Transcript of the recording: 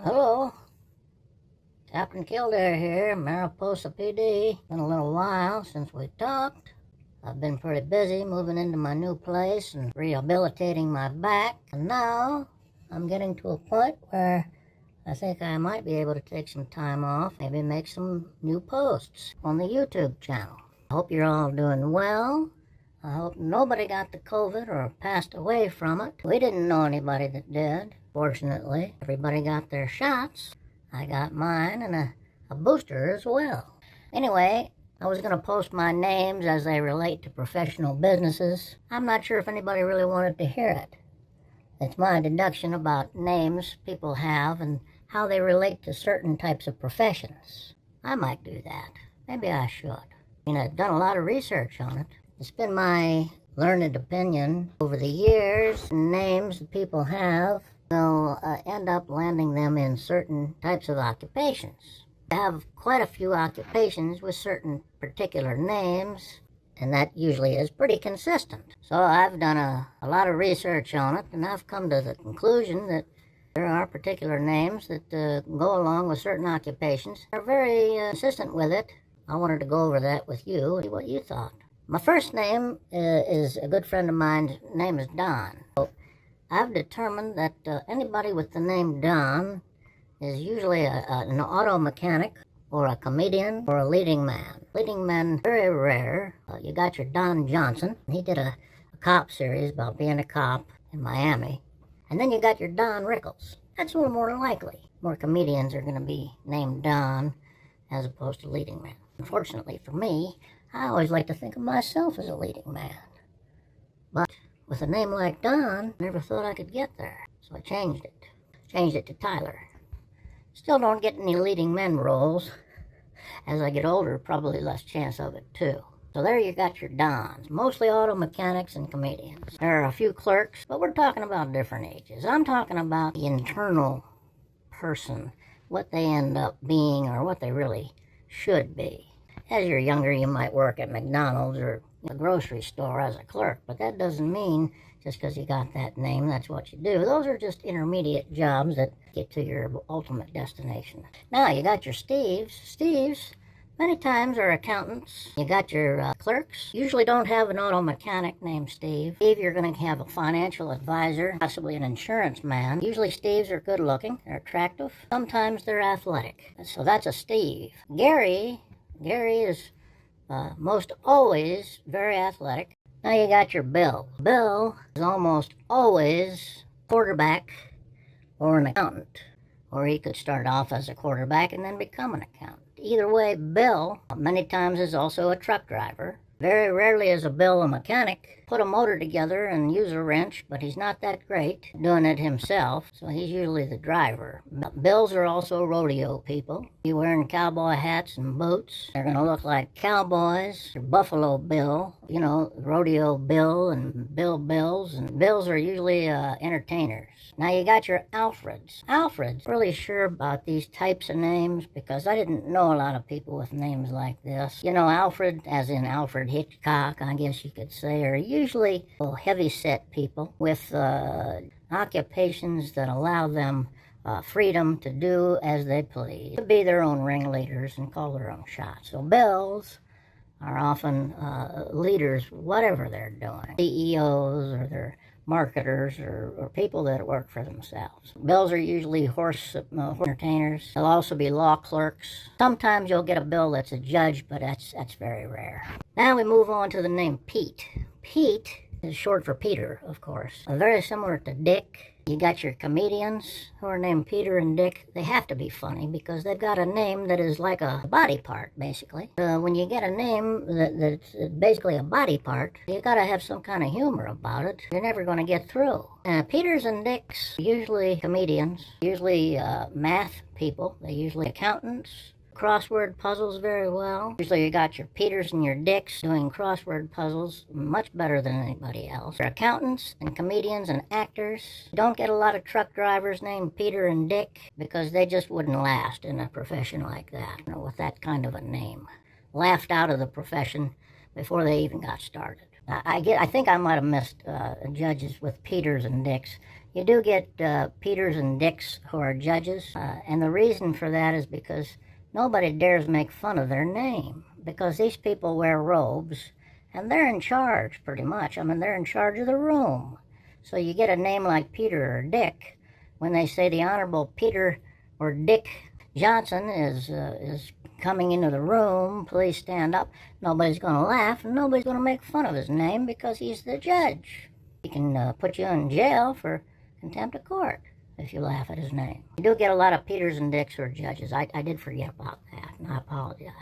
Hello, Captain Kildare here, Mariposa PD. Been a little while since we talked. I've been pretty busy moving into my new place and rehabilitating my back. And now I'm getting to a point where I think I might be able to take some time off, maybe make some new posts on the YouTube channel. I hope you're all doing well. I hope nobody got the COVID or passed away from it. We didn't know anybody that did. Fortunately, everybody got their shots. I got mine and a booster as well. Anyway, I was going to post my names as they relate to professional businesses. I'm not sure if anybody really wanted to hear it. It's my deduction about names people have and how they relate to certain types of professions. I might do that. Maybe I should. I've done a lot of research on it. It's been my learned opinion over the years, names that people have will end up landing them in certain types of occupations. I have quite a few occupations with certain particular names, and that usually is pretty consistent. So I've done a lot of research on it, and I've come to the conclusion that there are particular names that go along with certain occupations. They're very consistent with it. I wanted to go over that with you and see what you thought. My first name is a good friend of mine's name is Don. So I've determined that anybody with the name Don is usually an auto mechanic or a comedian or a leading man. Leading men, very rare. You got your Don Johnson. He did a cop series about being a cop in Miami. And then you got your Don Rickles. That's a little more likely. More comedians are going to be named Don as opposed to leading men. Unfortunately for me, I always like to think of myself as a leading man. But with a name like Don, I never thought I could get there. So I changed it. Changed it to Tyler. Still don't get any leading men roles. As I get older, probably less chance of it too. So there you got your Dons, mostly auto mechanics and comedians. There are a few clerks, but we're talking about different ages. I'm talking about the internal person, what they end up being or what they really should be. As you're younger, you might work at McDonald's or a grocery store as a clerk, but that doesn't mean just because you got that name, that's what you do. Those are just intermediate jobs that get to your ultimate destination. Now, you got your Steves. Steves, many times, are accountants. You got your clerks. Usually don't have an auto mechanic named Steve. Steve, you're going to have a financial advisor, possibly an insurance man. Usually Steves are good looking, they're attractive. Sometimes they're athletic. So that's a Steve. Gary is most always very athletic. Now you got your Bill. Bill is almost always quarterback or an accountant. Or he could start off as a quarterback and then become an accountant. Either way, Bill many times is also a truck driver. Very rarely is a Bill a mechanic. Put a motor together and use a wrench, but he's not that great doing it himself, so he's usually the driver. Bills are also rodeo people. You wearing cowboy hats and boots. They're going to look like cowboys or Buffalo Bill, Rodeo Bill and Bill Bills. And Bills are usually entertainers. Now you got your Alfreds. Alfred's really sure about these types of names because I didn't know a lot of people with names like this. Alfred, as in Alfred Hitchcock, I guess you could say, are usually heavy-set people with occupations that allow them freedom to do as they please, to be their own ringleaders and call their own shots. So Bills are often leaders, whatever they're doing, CEOs or they're marketers or people that work for themselves. Bills are usually horse entertainers. They'll also be law clerks. Sometimes you'll get a bill that's a judge, but that's very rare. Now we move on to the name Pete. Pete is short for Peter, of course. Very similar to Dick. You got your comedians who are named Peter and Dick. They have to be funny because they've got a name that is like a body part, basically. When you get a name that's basically a body part, you got to have some kind of humor about it. You're never going to get through. Peters and Dicks, usually comedians, usually math people. They're usually accountants. Crossword puzzles very well. Usually you got your Peters and your Dicks doing crossword puzzles much better than anybody else. Your accountants and comedians and actors. Don't get a lot of truck drivers named Peter and Dick because they just wouldn't last in a profession like that, with that kind of a name. Laughed out of the profession before they even got started. I think I might have missed judges with Peters and Dicks You do get Peters and Dicks who are judges, and the reason for that is because nobody dares make fun of their name, because these people wear robes, and they're in charge, pretty much. I mean, they're in charge of the room. So you get a name like Peter or Dick, when they say the Honorable Peter or Dick Johnson is coming into the room, please stand up. Nobody's going to laugh, and nobody's going to make fun of his name because he's the judge. He can put you in jail for contempt of court if you laugh at his name. You do get a lot of Peters and Dicks who are judges. I did forget about that, and I apologize.